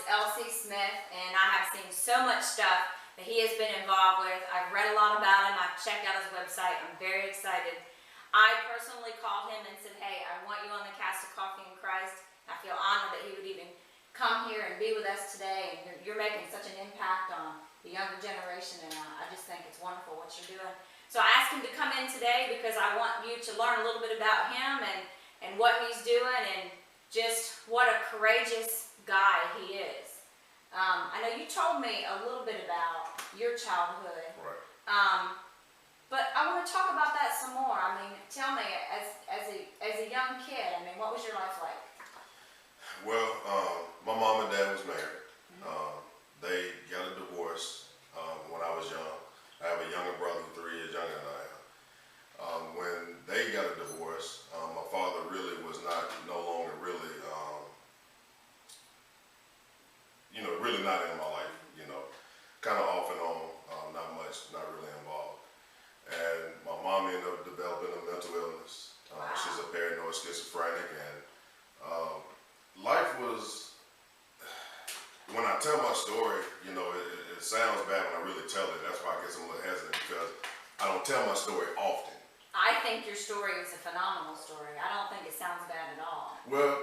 Elsie Smith, and I have seen so much stuff that he has been involved with. I've read a lot about him. I've checked out his website. I'm very excited. I personally called him and said, hey, I want you on the cast of Coffee in Christ. I feel honored that he would even come here and be with us today. And you're making such an impact on the younger generation, and I just think it's wonderful what you're doing. So I asked him to come in today because I want you to learn a little bit about him and what he's doing and just what a courageous guy he is. I know you told me a little bit about your childhood. Right. But I want to talk about that some more. I mean, tell me, as a young kid, I mean, what was your life like? Well, my mom and dad was married. They got a divorce when I was young. I have a younger brother, 3 years younger than I am. When they got a divorce, my father really was no longer really, really not in my life, kind of off and on, not much, not really involved. And my mom ended up developing a mental illness. Wow. She's a paranoid schizophrenic, and life was, when I tell my story, it sounds bad when I really tell it. That's why I guess I'm a little hesitant, because I don't tell my story often. I think your story is a phenomenal story. I don't think it sounds bad at all. Well,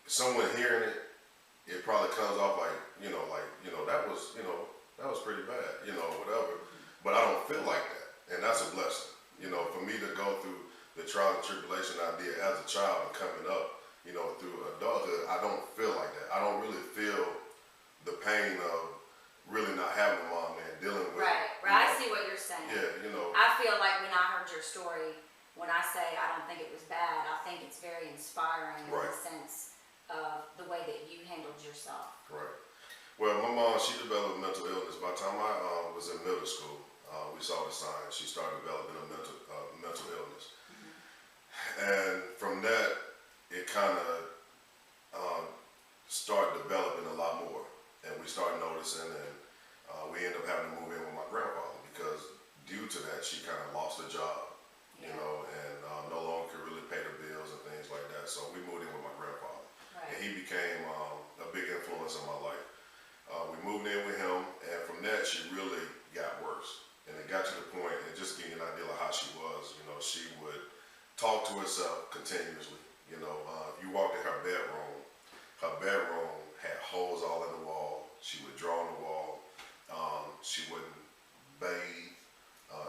someone hearing it, it probably comes off like, that was pretty bad, whatever. But I don't feel like that, and that's a blessing. For me to go through the trial and tribulation I did as a child and coming up, through adulthood, I don't feel like that. I don't really feel the pain of really not having a mom and dealing with. Right. I see what you're saying. Yeah, I feel like when I heard your story, when I say I don't think it was bad, I think it's very inspiring in the sense of the way that you handled yourself. Right. Well, my mom, she developed mental illness. By the time I was in middle school, we saw the signs. She started developing a mental illness. And from that, it kind of started developing a lot more. And we started noticing, and we ended up having to move in with my grandfather because due to that, she kind of lost her job, and no longer could really pay the bills and things like that. So we moved in with my grandfather. Right. And he became a big influence in my life. We moved in with him, and from that, she really got worse. And it got to the point, and just to give you an idea of how she was, she would talk to herself continuously. If you walked in her bedroom had holes all in the wall. She would draw on the wall. She wouldn't bathe.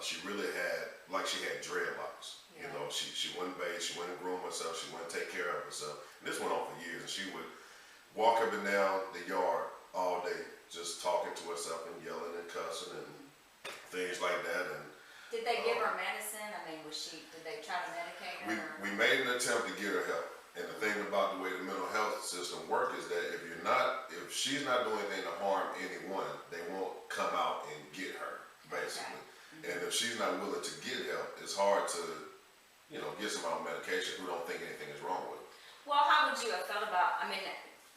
She really had, like she had dreadlocks. Yeah. She wouldn't bathe. She wouldn't groom herself. She wouldn't take care of herself. And this went on for years. And she would walk up and down the yard all day, just talking to herself and yelling and cussing and things like that. And did they give her medicine? I mean, did they try to medicate her? We made an attempt to get her help. And the thing about the way the mental health system works is that if she's not doing anything to harm anyone, they won't come out and get her, basically. Okay. And if she's not willing to get help, it's hard to, get somebody on medication who don't think anything is wrong with her. Well, how would you have felt about, I mean,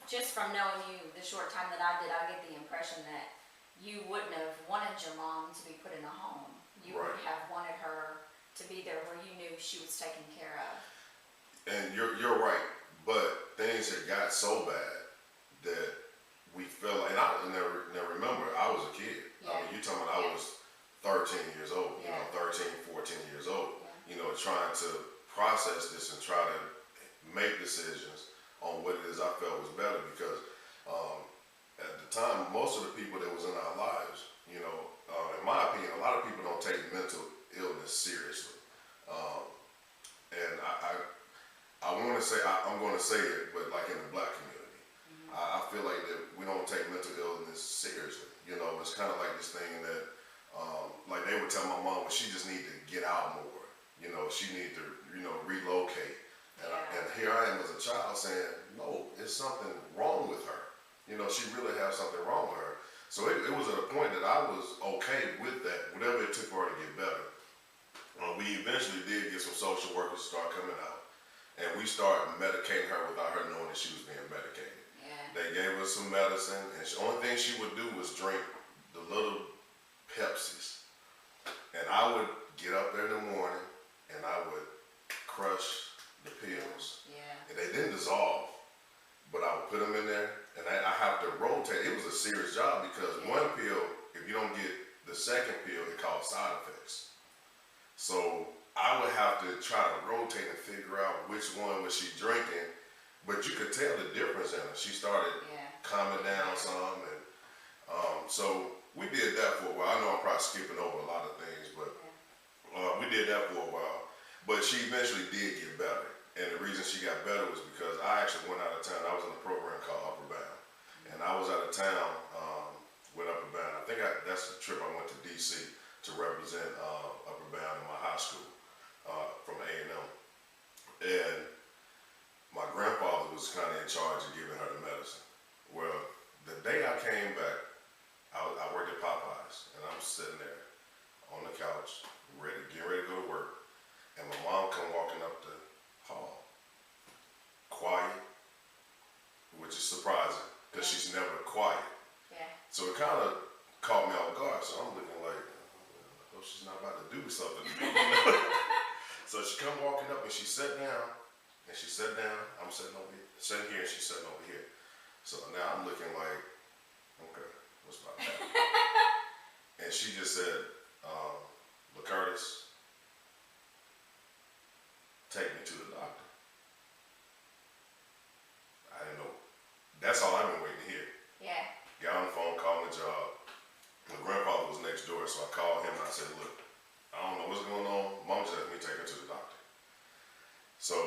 just from knowing you the short time that I did, I get the impression that you wouldn't have wanted your mom to be put in a home. You would have wanted her to be there where you knew she was taken care of. And you're right, but things had got so bad that we felt like, and I now remember, I was a kid. Yeah. I mean, you're talking about I was 13 years old, 13, 14 years old, trying to process this and try to make decisions on what it is I felt was better, because at the time, most of the people that was in our lives, in my opinion, a lot of people don't take mental illness seriously. And I want to say, I'm going to say it, but like in the black community, I feel like that we don't take mental illness seriously. It's kind of like this thing that, like they would tell my mom, well, she just need to get out more. She need to, relocate. And here I am as a child saying, no, it's something wrong with her. She really has something wrong with her. So it was at a point that I was okay with that, whatever it took for her to get better. We eventually did get some social workers to start coming out. And we started medicating her without her knowing that she was being medicated. Yeah. They gave her some medicine, and the only thing she would do was drink the little Pepsis. And I would get up there in the morning, and I would crush the pills. Yeah. And they didn't dissolve. serious job because one pill, if you don't get the second pill, it causes side effects. So I would have to try to rotate and figure out which one was she drinking, but you could tell the difference in her. She started calming down some, and so we did that for a while. I know I'm probably skipping over a lot of things, but we did that for a while. But she eventually did get better, and the reason she got better was because I actually went out of town. I was in a program called Upper Bound, and I was out of town with Upper Bound. I think that's the trip I went to DC to represent Upper Bound in my high school from A&M. And my grandfather was kind of in charge of giving her the medicine. Well, the day I came back, I worked at Popeyes, and I'm sitting there on the couch, getting ready to go to work, and my mom come walking up the hall, quiet, which is surprising, because she's never quiet. So it kind of caught me off guard, so I'm looking like, I hope she's not about to do something to me. So she come walking up, and she sat down, I'm sitting over here, sitting here, and she's sitting over here. So now I'm looking like, okay, what's about that? And she just said, LaCurtis, take me to the doctor. I didn't know. That's all I've been waiting to hear. Got on the phone, called the job. My grandfather was next door, so I called him and I said, look, I don't know what's going on. Mom just asked me to take her to the doctor. So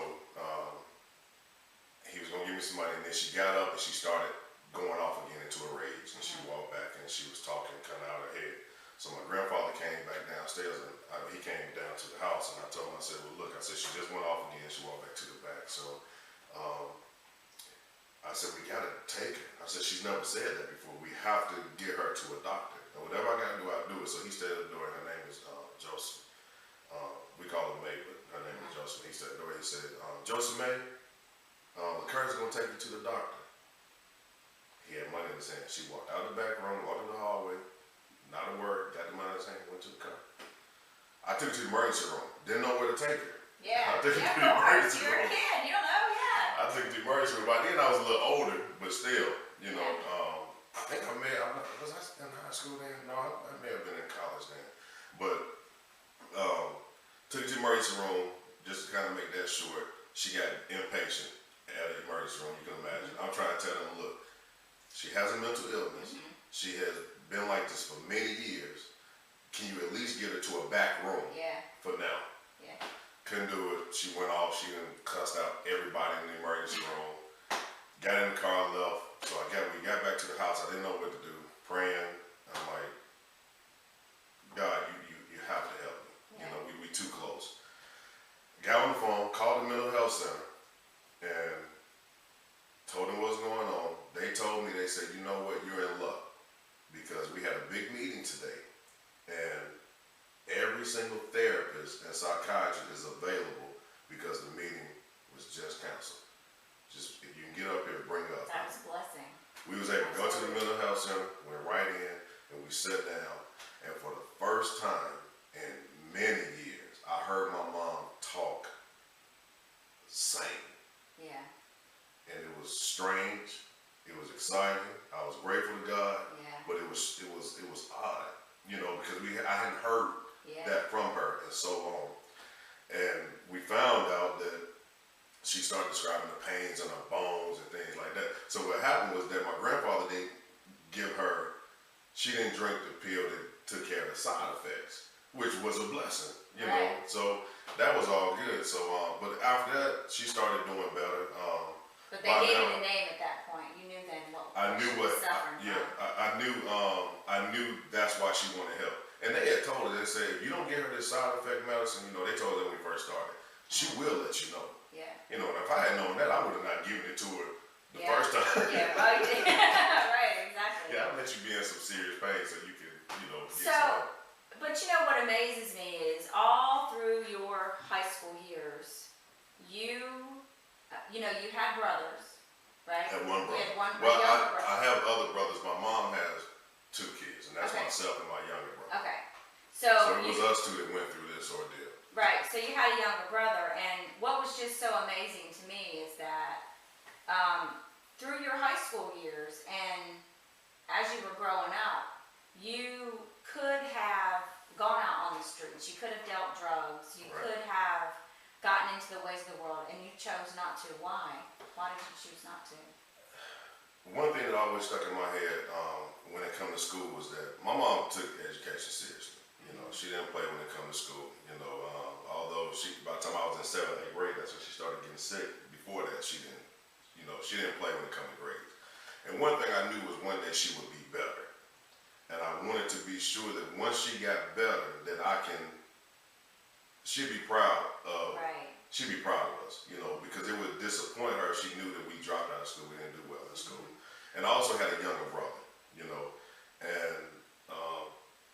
he was going to give me some money, and then she got up and she started going off again into a rage, and she walked back and she was talking kind of out of her head. So my grandfather came back downstairs, and he came down to the house, and I told him, I said, well, look, I said, she just went off again. She walked back to the back. So I said, we got to take her. I said, she's never said that before. We have to get her to a doctor. And whatever I got to do, I'll do it. So he stayed at the door, and her name is Joseph. We call her May, but her name is Joseph. He stayed at the door. He said, Joseph May, LaCurtis going to take you to the doctor. He had money in his hand. She walked out of the back room, walked in the hallway, not a word, got the money in his hand, went to the car. I took her to the emergency room. Didn't know where to take her. I took her to the emergency room. You're a kid, you don't know, I took her to the emergency room. By then I was a little older, but still, you know, I think was I in high school then? No, I may have been in college then. But took her to the emergency room, just to kind of make that short. She got impatient at the emergency room, you can imagine. I'm trying to tell them, look, she has a mental illness. She has been like this for many years. Can you at least get her to a back room for now? Couldn't do it. She went off. She done cussed out everybody in the emergency room. Got in the car and left. So we got back to the house. I didn't know what to do. Praying. I'm like, God, you have to help me. You know, we too close. Got on the phone, called the mental health center, and told them what's going on. They told me, they said, you know what, you're in luck, because we had a big meeting today, and every single therapist and psychiatrist is available because the meeting was just canceled. Just, if you can get up here, bring up. That was a blessing. We was able to go to the mental health center, went right in, and we sat down, and for the first time in many years, I heard my mom talk sane. And it was strange. It was exciting. I was grateful to God, but it was odd, you know, because I hadn't heard that from her in so long. And we found out that she started describing the pains in her bones and things like that. So what happened was that my grandfather didn't give her, she didn't drink the pill that took care of the side effects, which was a blessing, you know. So that was all good. So, but after that, she started doing better. But they gave you the name at that point. You knew then what she was suffering from. I knew that's why she wanted help. And they had told her, they said, if you don't get her this side effect medicine, you know, they told her when we first started, she will let you know. You know, and if I had known that, I would have not given it to her the first time. Right, exactly. I'll let you be in some serious pain so you can, you know, get some. But you know what amazes me is all through your high school years, you had brothers, right? I had one brother. Well, I have other brothers. My mom has 2 kids, and that's myself and my younger brother. Okay. So it was us 2 that went through this ordeal. Right. So you had a younger brother, and what was just so amazing to me is that through your high school years, and as students. You could have dealt drugs. You Right. could have gotten into the ways of the world, and you chose not to. Why? Why did you choose not to? One thing that always stuck in my head when it come to school was that my mom took education seriously. You know, she didn't play when it come to school. You know, although by the time I was in 7th, 8th grade, that's when she started getting sick. Before that, she didn't. You know, she didn't play when it come to grades. And one thing I knew was one day she would be better. And I wanted to be sure that once she got better, that she'd be proud of. Right. She'd be proud of us, you know, because it would disappoint her if she knew that we dropped out of school, we didn't do well in school. And I also had a younger brother, you know, and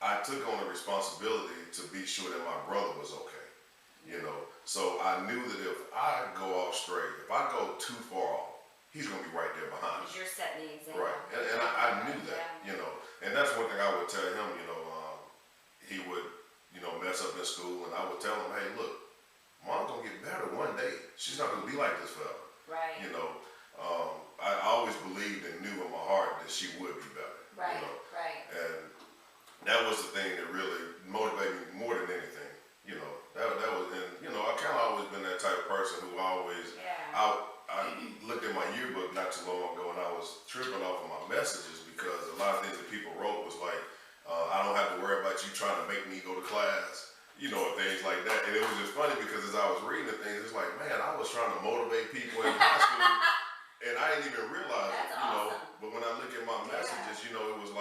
I took on the responsibility to be sure that my brother was okay, you know. So I knew that if I go off straight, if I go too far off, he's going to be right there behind me. Because you're setting the example. Right, and I knew that, you know, and that's one thing I would tell him, you know, he would, you know, mess up in school, and I would tell him, hey, look, Mom's gonna get better one day. She's not gonna be like this forever. Right. You know, I always believed and knew in my heart that she would be better. Right. You know? Right. And that was the thing that really motivated me more than anything. You know, that was, and you know, I kind of always been that type of person who always. Yeah. I looked at my yearbook not too long ago, and I was tripping off of my messages because a lot of things that people wrote was like, I don't have to worry about you trying to make me go to class. You know, things like that. And it was just funny because as I was reading the things, it's like, man, I was trying to motivate people in high school and I didn't even realize That's it, you know. awesome. But when I look at my messages, you know, it was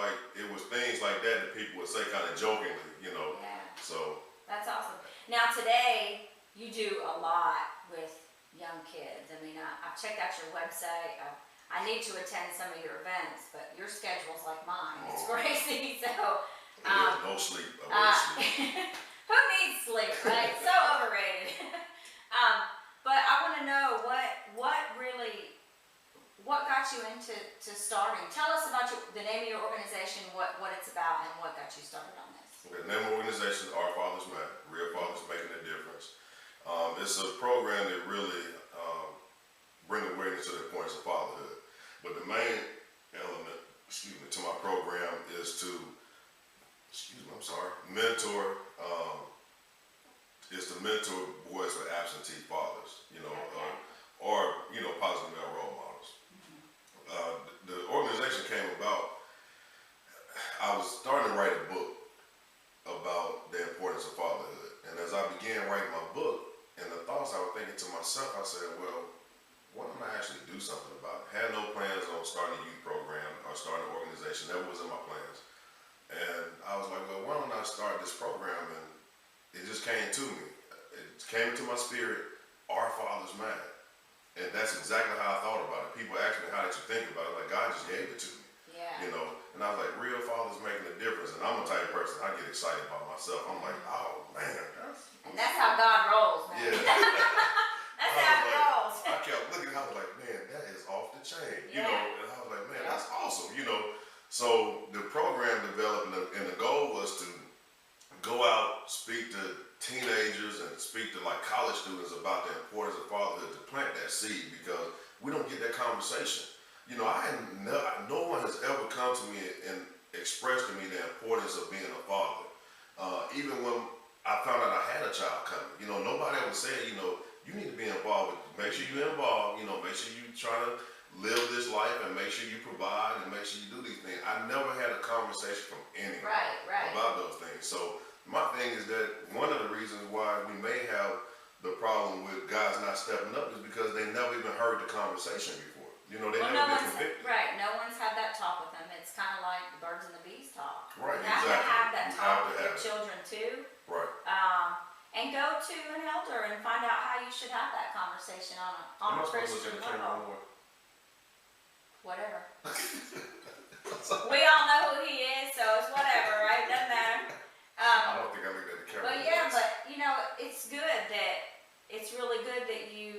things like that that people would say kind of jokingly, you know. Yeah. So. That's awesome. Now today, you do a lot with young kids. I mean, I've checked out your website. I need to attend some of your events, but your schedule's like mine. It's crazy. So. No sleep. I sleep. Who needs sleep, right? So overrated. But I want to know what got you into starting. Tell us about the name of your organization, what it's about, and what got you started on this. The name of the organization is Our Fathers Matter. Real Fathers Making a Difference. It's a program that really bring awareness to the importance of fatherhood. But the main element, to my program is to mentor, is to mentor boys with absentee fathers, you know, or, you know, positive male role models. The organization came about, I was starting to write a book about the importance of fatherhood. And as I began writing my book, and the thoughts I was thinking to myself, I said, well, why don't I actually do something about it? Had no plans on starting a youth program or starting an organization, never was in my plans. And I was like, well, why don't I start this program? And it just came to me. It came to my spirit, Our Fathers Matter. And that's exactly how I thought about it. People ask me, how did you think about it? Like, God just gave it to me. Yeah. You know, and I was like, real fathers making a difference. And I'm a type of person, I get excited about myself. I'm like, oh, man. And that's how God rolls, man. Yeah. That's how it rolls. I kept looking, I was like, man, that is off the chain. You Yeah. know, and I was like, man, that's awesome, you know. So the program developed, and the goal was to go out, speak to teenagers and speak to like college students about the importance of fatherhood, to plant that seed, because we don't get that conversation. You know, no one has ever come to me and expressed to me the importance of being a father. Even when I found out I had a child coming, you know, nobody ever said, you know, you need to be involved with, make sure you're involved, you know, make sure you try to live this life and make sure you provide and make sure you do these things. I never had a conversation from anyone about those things. So my thing is that one of the reasons why we may have the problem with guys not stepping up is because they never even heard the conversation before. You know, they never been convicted. Right, no one's had that talk with them. It's kind of like the birds and the bees talk. Right, you have exactly. to have that You talk have to with your have it. children too. Right. And go to an elder and find out how you should have that conversation on a Christian level. Whatever. We all know who he is, so it's whatever, right? Doesn't matter. I don't think I looked at the camera. But yeah, but you know, it's really good that you.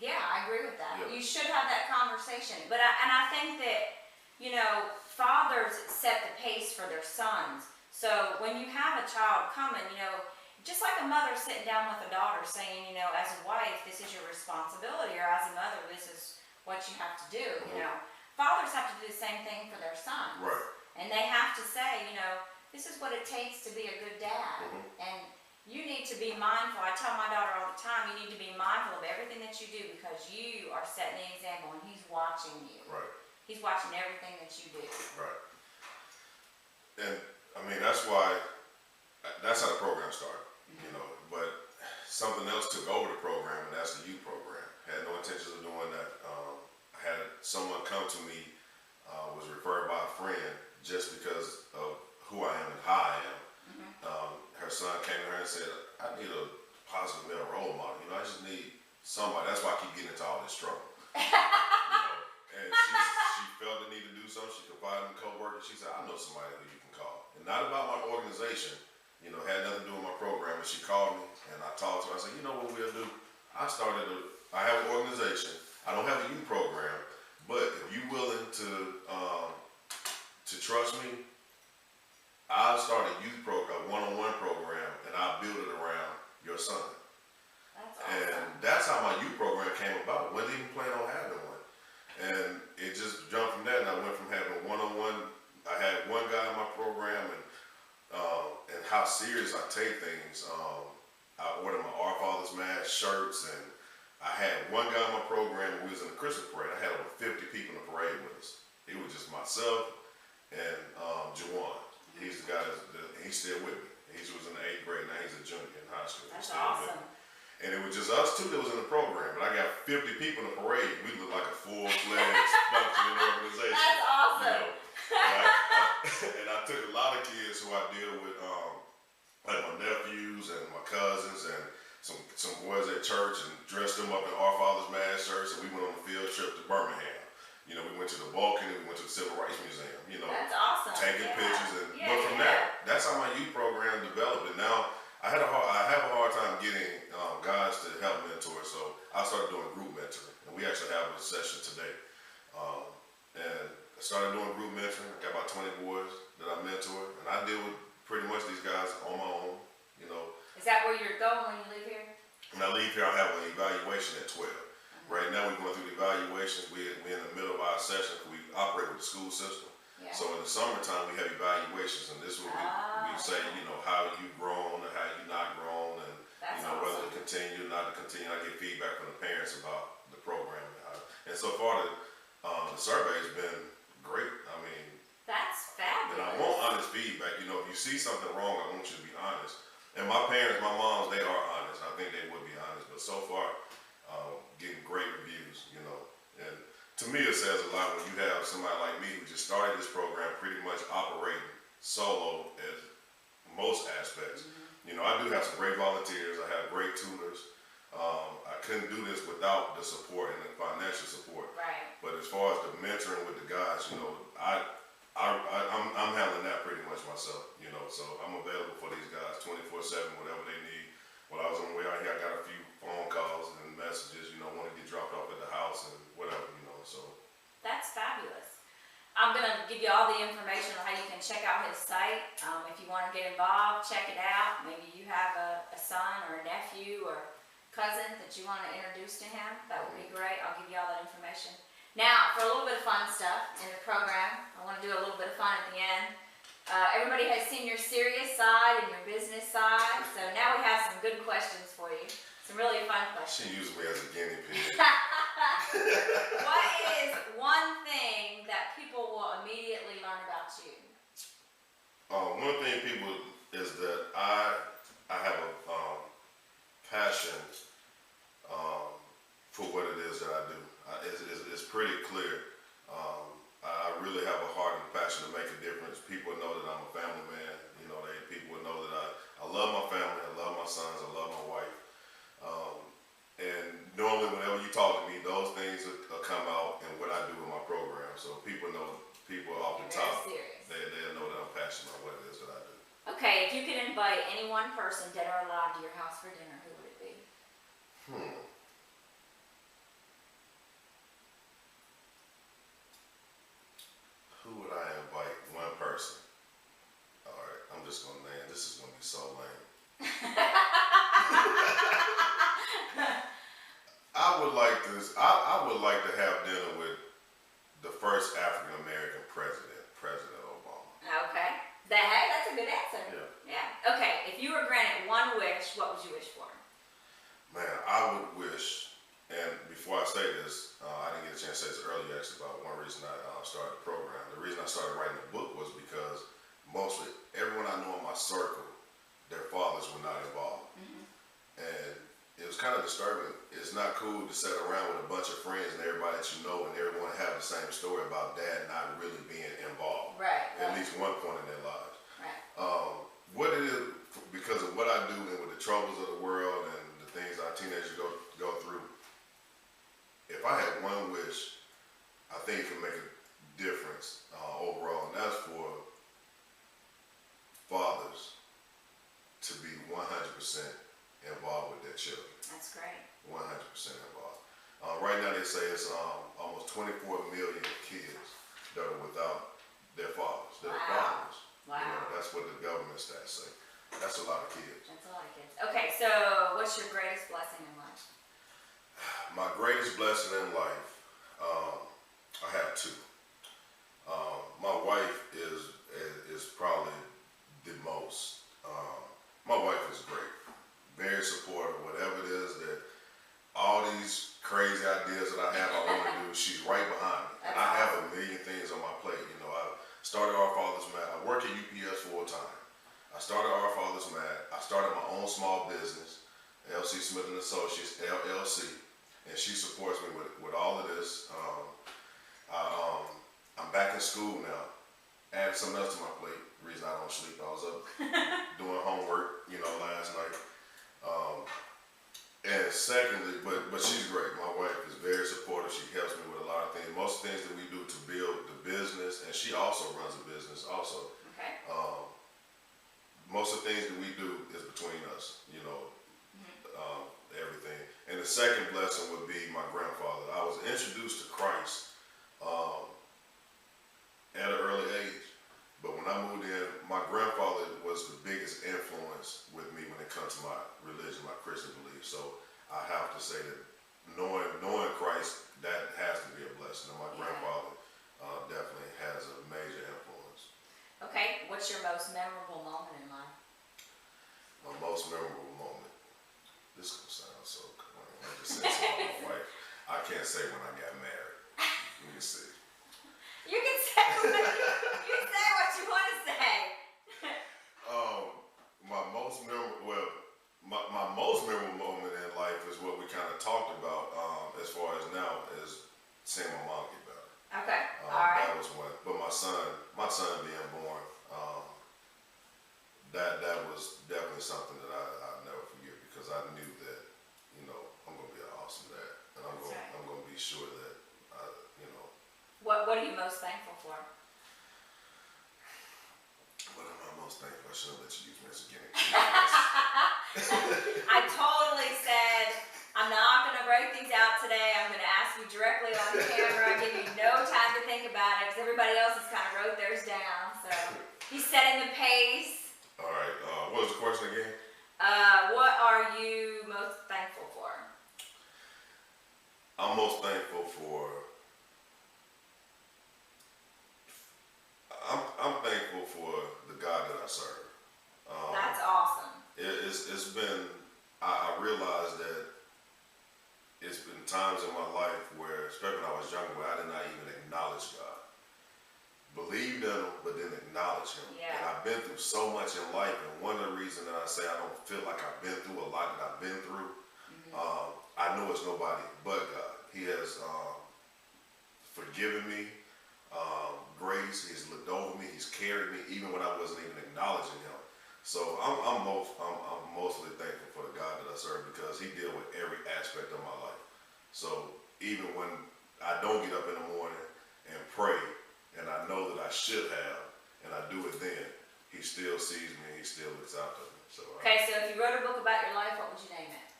Yeah, I agree with that. Yeah. You should have that conversation. But I think that, you know, fathers set the pace for their sons. So when you have a child coming, you know, just like a mother sitting down with a daughter saying, you know, as a wife, this is your responsibility, or as a mother, this is what you have to do. You know, fathers have to do the same thing for their sons. Right. And they have to say, you know, this is what it takes to be a good dad. Mhm. And you need to be mindful. I tell my daughter all the time, you need to be mindful of everything that you do because you are setting the example and he's watching you. Right. He's watching everything that you do. Right. And I mean, that's how the program started, you know, but something else took over the program, and that's the youth program. Had no intentions of doing that. I had someone come to me, was referred by a friend just because of who I am and how I am. Her son came to her and said, I need a positive male role model. You know, I just need somebody. That's why I keep getting into all this trouble. You know? And she felt the need to do something. She confided in a coworker. She said, I know somebody who you can call. And not about my organization, you know, had nothing to do with my program. And she called me and I talked to her. I said, you know what we'll do? I have an organization. I don't have a youth program, but if you're willing to trust me, I'll start a youth program, a one-on-one program, and I'll build it around your son. That's awesome. And that's how my youth program came about. Wasn't even planning on having one. And it just jumped from that, and I went from having a one-on-one. I had one guy in my program, and how serious I take things. I ordered my Our Father's Mass shirts, and I had one guy in my program. We was in the Christmas parade. I had over 50 people in the parade with us. It was just myself and Jawan. He's the guy he's still with me. He was in the 8th grade, now he's a junior in high school. That's awesome. And it was just us two that was in the program. But I got 50 people in the parade. We look like a full-fledged functioning organization. That's awesome. You know? And I took a lot of kids who I deal with, like my nephews and my cousins and some boys at church, and dressed them up in Our Father's Mass shirts, and we went on a field trip to Birmingham. You know, we went to the Vulcan and we went to the Civil Rights Museum, you know. That's awesome. Taking pictures, and but from that, that's how my youth program developed. And now I have a hard time getting guys to help mentor, so I started doing group mentoring, and we actually have a session today. And I started doing group mentoring. I got about 20 boys that I mentor, and I deal with pretty much these guys on my own, you know. Is that where you're going when you leave here? When I leave here, I have an evaluation at 12. Right now, we're going through the evaluations. We're in the middle of our session. We operate with the school system. Yeah. So in the summertime, we have evaluations, and this is what we say, you know, how you've grown and how you've not grown, and That's you know, whether to awesome. continue or not to continue. I get feedback from the parents about the program. And so far, the survey's been great. I mean, That's and I fabulous. want honest feedback. You know, if you see something wrong, I want you to be honest. And my parents, my moms, they are honest. I think they would be honest. But so far, getting great reviews, you know. And to me, it says a lot when you have somebody like me who just started this program pretty much operating solo as most aspects. You know, I do have some great volunteers. I have great tutors. I couldn't do this without the support and the financial support. Right. But as far as the mentoring with the guys, you know, I'm handling that pretty much myself, you know, so I'm available for these guys 24/7, whatever they need. While I was on the way out here, I got a few phone calls and messages, you know, want to get dropped off at the house and whatever, you know, so. That's fabulous. I'm going to give you all the information on how you can check out his site. If you want to get involved, check it out. Maybe you have a son or a nephew or cousin that you want to introduce to him. That would be great. I'll give you all that information. Now, for a little bit of fun stuff in the program, I want to do a little bit of fun at the end. Everybody has seen your serious side and your business side, so now we have some good questions for you. Some really fun questions. She used me as a guinea pig. What is one thing that people will immediately learn about you? One thing people is that I have a passion for what it is that I do. It's pretty clear. I really have a heart and passion to make a difference. People know that I'm a family man. You know, people know that I love my family. I love my sons. I love my wife. And normally, whenever you talk to me, those things will come out in what I do in my program. So people off the top, they'll know that I'm passionate about what it is that I do. Okay, if you could invite any one person, dead or alive, to your house for dinner, who would it be? Who would I invite? One person. All right, I'm just gonna name. This is gonna be so lame. I would like to have dinner with the first African American president, President Obama. Okay. Hey, that's a good wish, what would you wish for? Man, I would wish, and before I say this, I didn't get a chance to say this earlier actually about one reason I started the program. The reason I started writing the book was because mostly everyone I know in my circle, their fathers were not involved. And it was kind of disturbing. It's not cool to sit around with a bunch of friends and everybody that you know and everyone have the same story about dad not really being involved. Right. At least one point in their lives. Right. What it is, because of what I do and with the troubles of the world and the things our teenagers go through, if I had one wish, I think it can make a difference overall, and that's for fathers to be 100% involved with their children. That's great. 100% involved. Right now they say it's almost 24 million kids that are without their fathers. They're fathers. Wow. You know, that's what the government stats say. That's a lot of kids. That's a lot of kids. Okay, so what's your greatest blessing in life? My greatest blessing in life, I have two. My wife is probably the most. My wife is great, very supportive. Whatever it is that all these crazy ideas that I have, I want to do, she's right behind me. And I have a million things on my plate. You know, I started Our Father's Mat. I work at UPS full time. I started Our Father's Mat. I started my own small business, LC Smith and Associates, LLC, and she supports me with all of this. I'm back in school now. Added something else to my plate. The reason I don't sleep, I was up doing homework, you know, last night. And secondly, but she's great. My wife is very supportive. She helps me with a lot of things. Most things that we do to build the business, and she also runs a business also. Okay. Most of the things that we do is between us, you know, everything. And the second blessing would be my grandfather. I was introduced to Christ at an early age. But when I moved in, my grandfather was the biggest influence with me when it comes to my religion, my Christian beliefs. So I have to say that knowing Christ, that has to be a blessing. And my grandfather definitely has a major influence. Okay, what's your most memorable moment in life? My most memorable moment. This is gonna sound so cool. I just said something to my wife. I can't say when I got married. Let me see. You can say what you want to say. My most memorable moment in life is what we kind of talked about as far as now is seeing my mom get better. Okay, all right. That was one. But my son being born, that was definitely something that I'll never forget because I knew that, you know, I'm gonna be an awesome dad, and I'm gonna be sure that you know. What are you most thankful for? What am I most thankful? I should have let you use me as a guinea I totally said, I'm not going to break these out today. I'm going to ask you directly on camera. Give you no time to think about it because everybody else has kind of wrote theirs down. So he's setting the pace. All right. What was the question again? What are you most thankful for? I'm most thankful for. I'm thankful for the God that I serve. That's awesome. It's been. I realized that it's been times in my life where, especially when I was younger, where I did not even acknowledge God. Believed in Him, but didn't acknowledge Him. Yeah. And I've been through so much in life, and one of the reasons that I say I don't feel like I've been through a lot that I've been through, I know it's nobody but God. He has forgiven me, grace. He's looked over me. He's carried me, even when I wasn't even acknowledging Him. So I'm mostly thankful for the God that I serve because He deals with every aspect of my life. So even when I don't get up in the morning and pray, and I know that I should have, and I do it then, He still sees me. He still looks out for me. So Okay, so if you wrote a book about your life, what would you name it?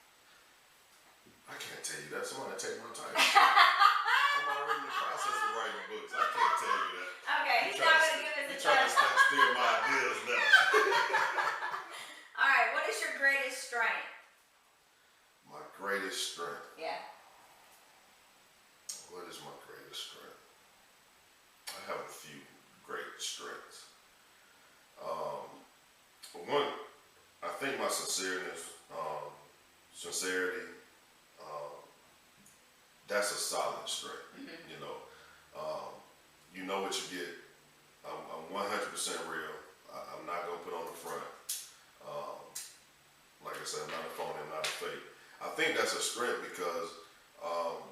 I can't tell you that. Somebody take my time. I'm already in the process of writing books. I can't tell you that. Okay, he's not going to give us a You're trying to steal my ideas now. All right, what is your greatest strength? My greatest strength. Yeah. What is my greatest strength? I have a few great strengths. One, I think my of sincerity. That's a solid strength. You know what you get. I'm 100% real. I'm not gonna put on the front. Like I said, I'm not a phony, I'm not a fake. I think that's a strength because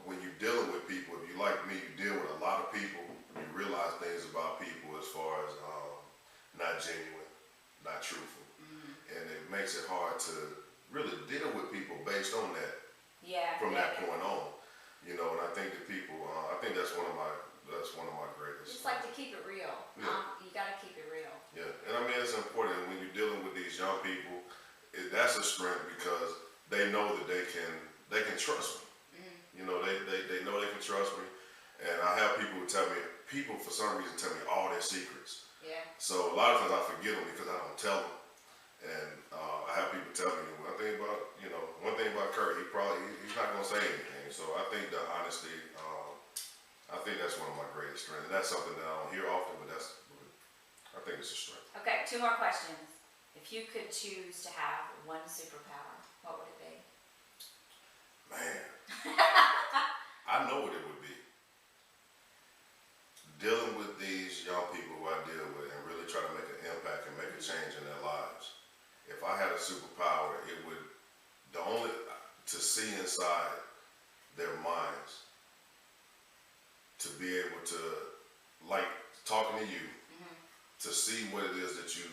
when you're dealing with people, if you like me, you deal with a lot of people, you realize things about people as far as not genuine, not truthful. And it makes it hard to really deal with people based on that. From that point on. And I think that people, I think that's one of my greatest. Just like to keep it real. Yeah. You gotta keep it real. Yeah, and I mean it's important when you're dealing with these young people. That's a strength because they know that they can trust me. They know they can trust me, and I have people for some reason tell me all their secrets. So a lot of times I forget them because I don't tell them, and I have people tell me one thing about Kurt. He's not gonna say anything. So I think the honesty. I think that's one of my greatest strengths, and that's something that I don't hear often, but I think it's a strength. Okay, 2 more questions. If you could choose to have one superpower, what would it be? Man, I know what it would be. Dealing with these young people who I deal with and really try to make an impact and make a change in their lives. If I had a superpower, it would to see inside their minds, to be able to, like talking to you, to see what it is that you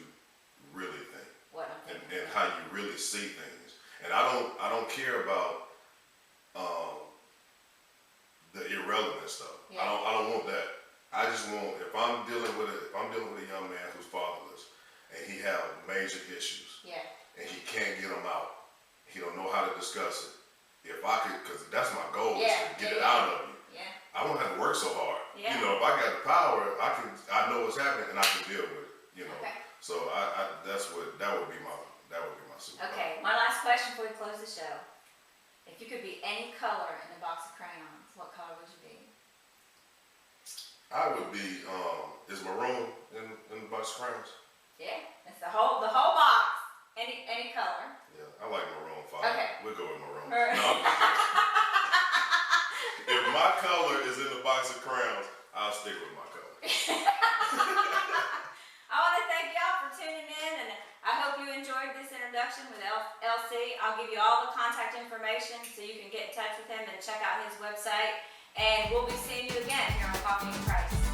really think. What I'm thinking. And how you really see things. And I don't care about the irrelevant stuff. I don't want that. I just want, if I'm dealing with a young man who's fatherless and he have major issues and he can't get them out, he don't know how to discuss it. If I could, because that's my goal, is to get it out of you. I don't have to work so hard. If I got the power, I know what's happening and I can deal with it. Okay. So that would be my superpower. Okay, my last question before we close the show. If you could be any color in a box of crayons, what color would you be? I would be is maroon in the box of crayons? Yeah, it's the whole box. Any color. Yeah, I like maroon 5. Okay. We'll go with maroon. All right. If my color is in the box of crayons, I'll stick with my color. I want to thank y'all for tuning in, and I hope you enjoyed this introduction with LC. I'll give you all the contact information so you can get in touch with him and check out his website. And we'll be seeing you again here on Coffee and Christ.